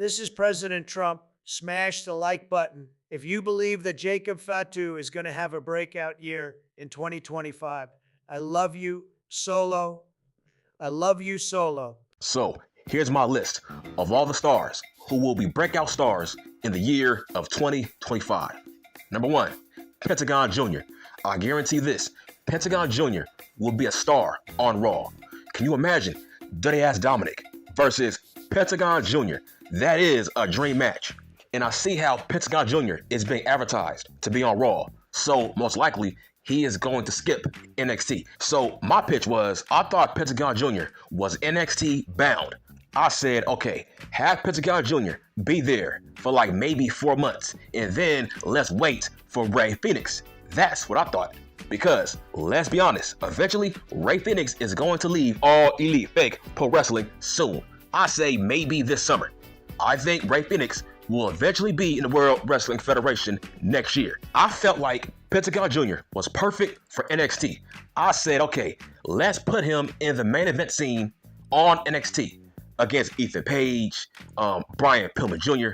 This is President Trump. Smash the like button if you believe that Jacob Fatu is going to have a breakout year in 2025. I love you, Solo. I love you, Solo. So, here's my list of all the stars who will be breakout stars in the year of 2025. Number 1, Pentagon Jr. I guarantee this, Pentagon Jr. will be a star on Raw. Can you imagine Dirty Ass Dominic versus Pentagon Jr.? That is a dream match. And I see how Pentagon Jr. is being advertised to be on Raw. So most likely he is going to skip NXT. So my pitch was, I thought Pentagon Jr. was NXT bound. I said, okay, have Pentagon Jr. be there for like maybe 4 months. And then let's wait for Rey Fenix. That's what I thought. Because, let's be honest, eventually Rey Fenix is going to leave All Elite Fake Pro Wrestling soon. I say maybe this summer. I think Rey Fenix will eventually be in the World Wrestling Federation next year. I felt like Pentagon Jr. was perfect for NXT. I said, okay, let's put him in the main event scene on NXT against Ethan Page, Brian Pillman Jr.,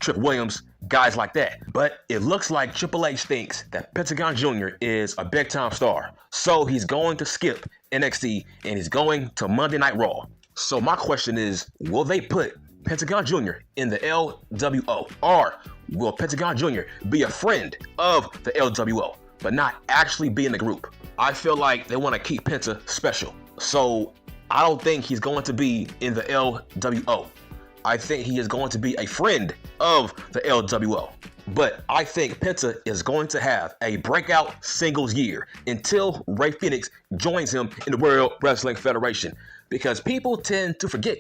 Trick Williams, guys like that. But it looks like Triple H thinks that Pentagon Jr. is a big-time star. So he's going to skip NXT and he's going to Monday Night Raw. So my question is, will they put Pentagon Jr. in the LWO? Or will Pentagon Jr. be a friend of the LWO, but not actually be in the group? I feel like they want to keep Penta special. So I don't think he's going to be in the LWO. I think he is going to be a friend of the LWO. But I think Penta is going to have a breakout singles year until Rey Fenix joins him in the World Wrestling Federation. Because people tend to forget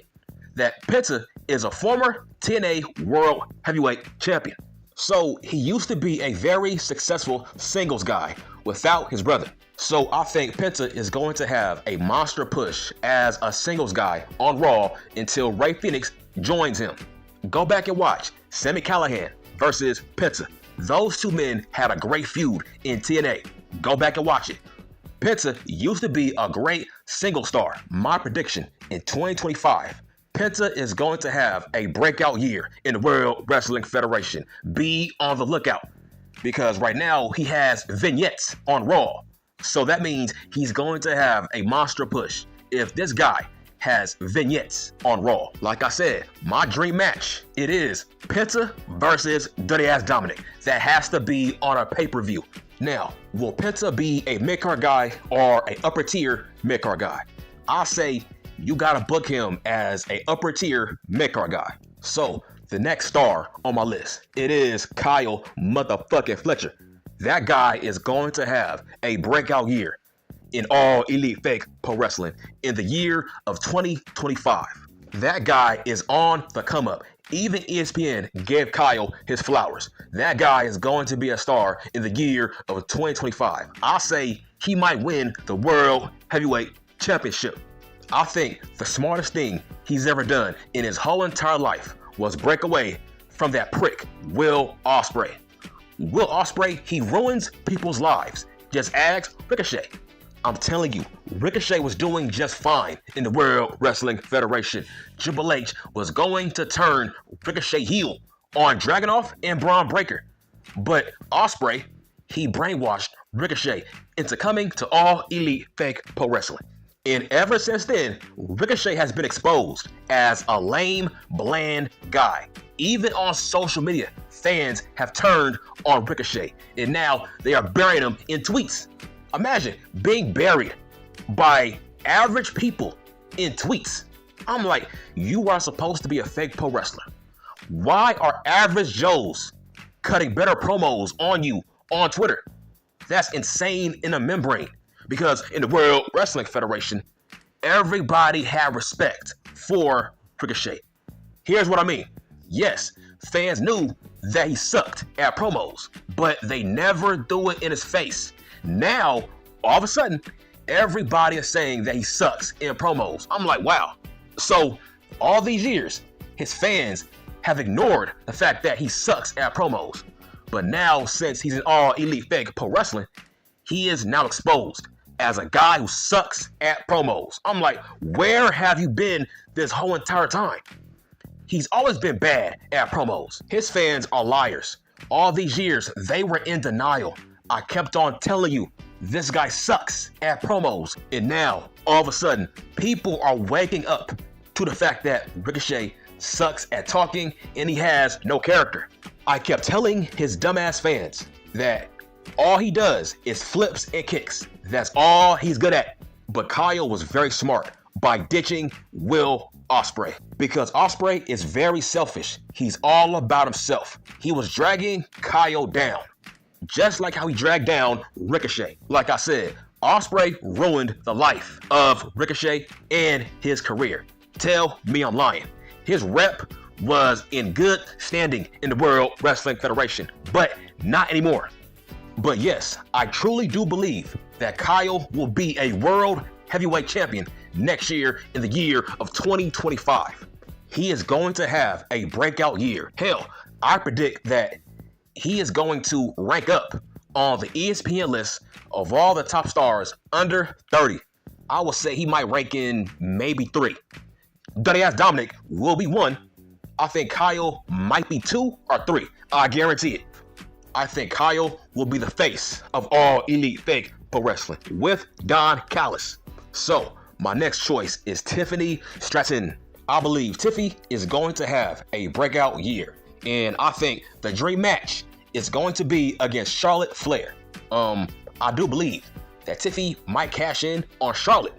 that Penta is a former TNA World Heavyweight Champion. So he used to be a very successful singles guy without his brother. So I think Penta is going to have a monster push as a singles guy on Raw until Rey Fenix joins him. Go back and watch Sami Callihan versus Penta. Those two men had a great feud in TNA. Go back and watch it. Penta used to be a great single star. My prediction in 2025, Penta is going to have a breakout year in the World Wrestling Federation. Be on the lookout, because right now he has vignettes on Raw. So that means he's going to have a monster push if this guy has vignettes on Raw. Like I said, my dream match, it is Penta versus Dirty Ass Dominic. That has to be on a pay-per-view. Now, will Penta be a mid-card guy or an upper-tier mid-card guy? I say you gotta book him as a upper-tier mid-card guy. So, the next star on my list, it is Kyle motherfucking Fletcher. That guy is going to have a breakout year in All Elite Fake Pro Wrestling in the year of 2025. That guy is on the come up. Even ESPN gave Kyle his flowers. That guy is going to be a star in the year of 2025. I say he might win the World Heavyweight Championship. I think the smartest thing he's ever done in his whole entire life was break away from that prick, Will Ospreay. Will Ospreay, he ruins people's lives. Just ask Ricochet. I'm telling you, Ricochet was doing just fine in the World Wrestling Federation. Triple H was going to turn Ricochet heel on Dragunov and Braun Breaker. But Ospreay, he brainwashed Ricochet into coming to All Elite Fake Pro Wrestling. And ever since then, Ricochet has been exposed as a lame, bland guy. Even on social media, fans have turned on Ricochet, and now they are burying him in tweets. Imagine being buried by average people in tweets. I'm like, you are supposed to be a fake pro wrestler. Why are average Joes cutting better promos on you on Twitter? That's insane in a membrane. Because in the World Wrestling Federation, everybody had respect for Ricochet. Here's what I mean. Yes, fans knew that he sucked at promos, but they never threw it in his face. Now, all of a sudden, everybody is saying that he sucks in promos. I'm like, wow. So, all these years, his fans have ignored the fact that he sucks at promos. But now, since he's in All Elite Fake Pro Wrestling, he is now exposed as a guy who sucks at promos. I'm like, where have you been this whole entire time? He's always been bad at promos. His fans are liars. All these years, they were in denial. I kept on telling you, this guy sucks at promos. And now, all of a sudden, people are waking up to the fact that Ricochet sucks at talking and he has no character. I kept telling his dumbass fans that all he does is flips and kicks. That's all he's good at. But Kyle was very smart by ditching Will Ospreay, because Ospreay is very selfish. He's all about himself. He was dragging Kyle down, just like how he dragged down Ricochet. Like I said, Ospreay ruined the life of Ricochet and his career. Tell me I'm lying. His rep was in good standing in the World Wrestling Federation, but not anymore. But yes, I truly do believe that Kyle will be a World Heavyweight Champion next year in the year of 2025. He is going to have a breakout year. Hell, I predict that he is going to rank up on the ESPN list of all the top stars under 30. I would say he might rank in maybe 3. Dirty Ass Dominic will be 1. I think Kyle might be 2 or 3. I guarantee it. I think Kyle will be the face of all Elite Fake Pro Wrestling with Don Callis. So, my next choice is Tiffany Stratton. I believe Tiffy is going to have a breakout year. And I think the dream match is going to be against Charlotte Flair. I do believe that Tiffy might cash in on Charlotte.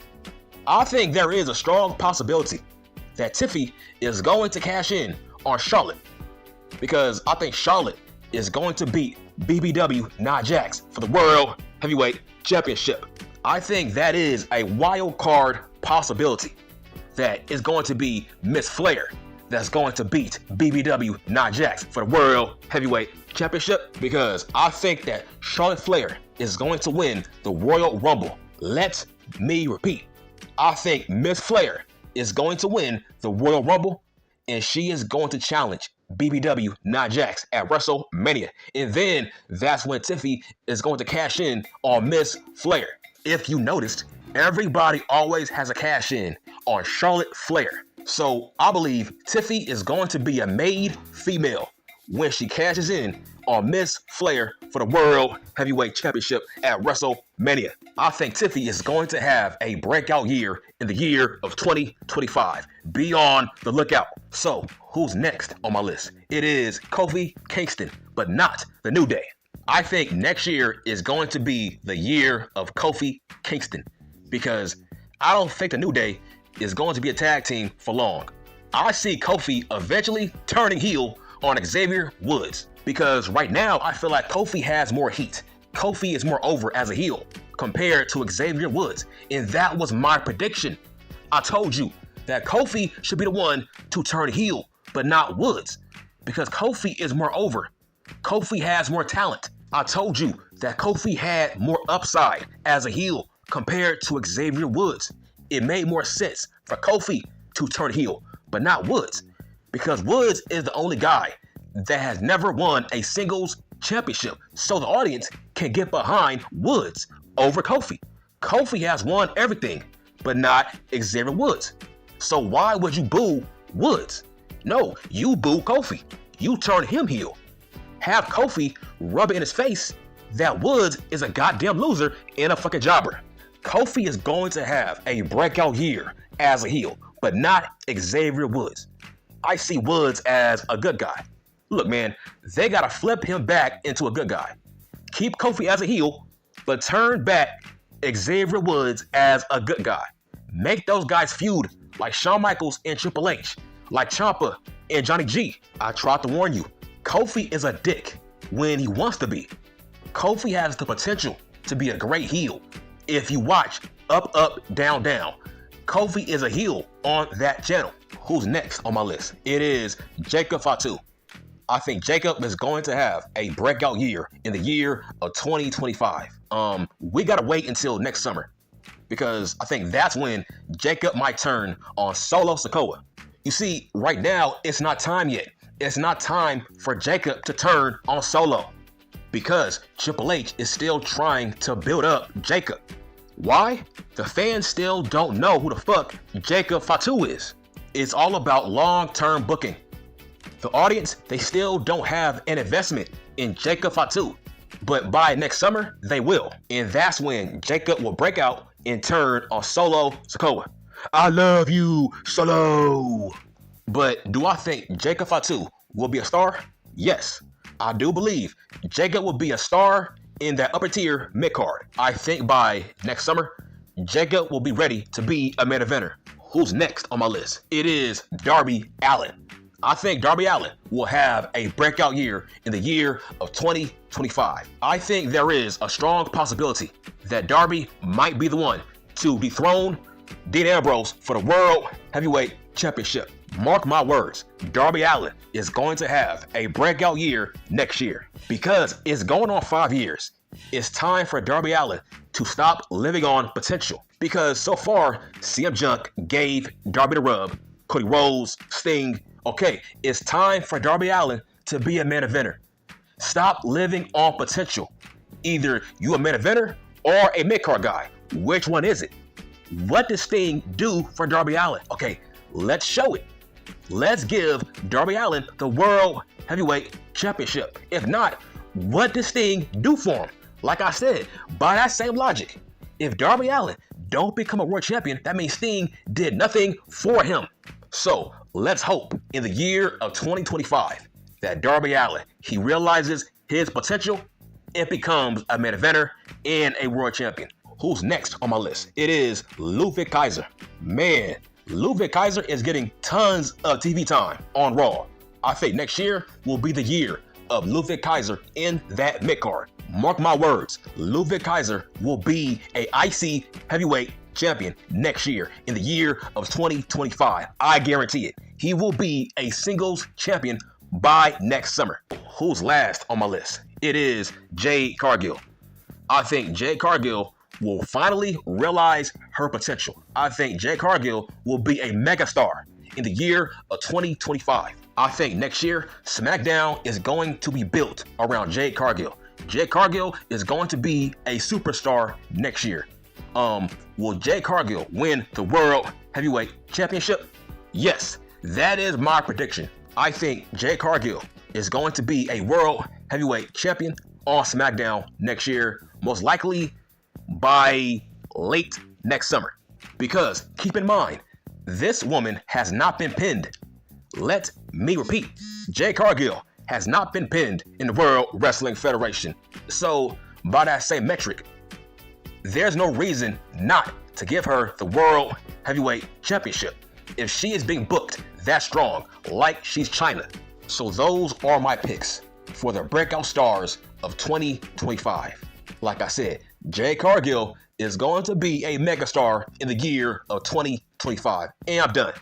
I think there is a strong possibility that Tiffy is going to cash in on Charlotte, because I think Charlotte is going to beat BBW Nia Jax for the World Heavyweight Championship. I think that is a wild card possibility, that is going to be Miss Flair that's going to beat BBW Nia Jax for the World Heavyweight Championship, because I think that Charlotte Flair is going to win the Royal Rumble. Let me repeat. I think Miss Flair is going to win the Royal Rumble, and she is going to challenge BBW Nia Jax at WrestleMania. And then that's when Tiffy is going to cash in on Miss Flair. If you noticed, everybody always has a cash in on Charlotte Flair. So I believe Tiffy is going to be a made female when she cashes in on Miss Flair for the World Heavyweight Championship at WrestleMania. I think Tiffy is going to have a breakout year in the year of 2025. Be on the lookout. So, who's next on my list? It is Kofi Kingston, but not the New Day. I think next year is going to be the year of Kofi Kingston, because I don't think the New Day is going to be a tag team for long. I see Kofi eventually turning heel on Xavier Woods, because right now I feel like Kofi has more heat. Kofi is more over as a heel compared to Xavier Woods, and that was my prediction. I told you that Kofi should be the one to turn heel, but not Woods, because Kofi is more over. Kofi has more talent. I told you that Kofi had more upside as a heel compared to Xavier Woods. It made more sense for Kofi to turn heel, but not Woods, because Woods is the only guy that has never won a singles championship, so the audience can get behind Woods over Kofi. Kofi has won everything, but not Xavier Woods. So why would you boo Woods? No, you boo Kofi. You turn him heel. Have Kofi rub it in his face that Woods is a goddamn loser and a fucking jobber. Kofi is going to have a breakout year as a heel, but not Xavier Woods. I see Woods as a good guy. Look, man, they gotta flip him back into a good guy. Keep Kofi as a heel, but turn back Xavier Woods as a good guy. Make those guys feud like Shawn Michaels and Triple H, like Ciampa and Johnny G. I tried to warn you. Kofi is a dick when he wants to be. Kofi has the potential to be a great heel. If you watch Up, Up, Down, Down, Kofi is a heel on that channel. Who's next on my list? It is Jacob Fatu. I think Jacob is going to have a breakout year in the year of 2025. We gotta wait until next summer, because I think that's when Jacob might turn on Solo Sikoa. You see, right now, it's not time yet. It's not time for Jacob to turn on Solo, because Triple H is still trying to build up Jacob. Why? The fans still don't know who the fuck Jacob Fatu is. It's all about long-term booking. The audience, they still don't have an investment in Jacob Fatu. But by next summer, they will. And that's when Jacob will break out and turn on Solo Sikoa. I love you, Solo. But do I think Jacob Fatu will be a star? Yes, I do believe Jacob will be a star in that upper tier mid-card. I think by next summer, Jacob will be ready to be a main eventer. Who's next on my list? It is Darby Allin. I think Darby Allin will have a breakout year in the year of 2025. I think there is a strong possibility that Darby might be the one to dethrone Dean Ambrose for the World Heavyweight Championship. Mark my words, Darby Allin is going to have a breakout year next year. Because it's going on 5 years, it's time for Darby Allin to stop living on potential. Because so far, CM Junk gave Darby the rub, Cody Rhodes, Sting. Okay, it's time for Darby Allin to be a main eventer. Stop living on potential. Either you a main eventer or a mid-card guy. Which one is it? What does Sting do for Darby Allin? Okay, let's show it. Let's give Darby Allin the World Heavyweight Championship. If not, what does Sting do for him? Like I said, by that same logic, if Darby Allin don't become a world champion, that means Sting did nothing for him. So let's hope in the year of 2025 that Darby Allin, he realizes his potential and becomes a main eventer and a world champion. Who's next on my list? It is Ludwig Kaiser. Man, Ludwig Kaiser is getting tons of TV time on Raw. I think next year will be the year of Ludwig Kaiser in that mid-card. Mark my words, Ludwig Kaiser will be a IC heavyweight champion next year in the year of 2025. I guarantee it. He will be a singles champion by next summer. Who's last on my list? It is Jade Cargill. I think Jade Cargill will finally realize her potential. I think Jade Cargill will be a megastar in the year of 2025. I think next year, SmackDown is going to be built around Jade Cargill. Jade Cargill is going to be a superstar next year. Will Jade Cargill win the World Heavyweight Championship? Yes, that is my prediction. I think Jade Cargill is going to be a World Heavyweight Champion on SmackDown next year, most likely by late next summer. Because keep in mind, this woman has not been pinned. Let me repeat, Jade Cargill has not been pinned in the World Wrestling Federation. So by that same metric, there's no reason not to give her the World Heavyweight Championship if she is being booked that strong, like she's China. So those are my picks for the breakout stars of 2025. Like I said, Jade Cargill is going to be a megastar in the year of 2025. And I'm done.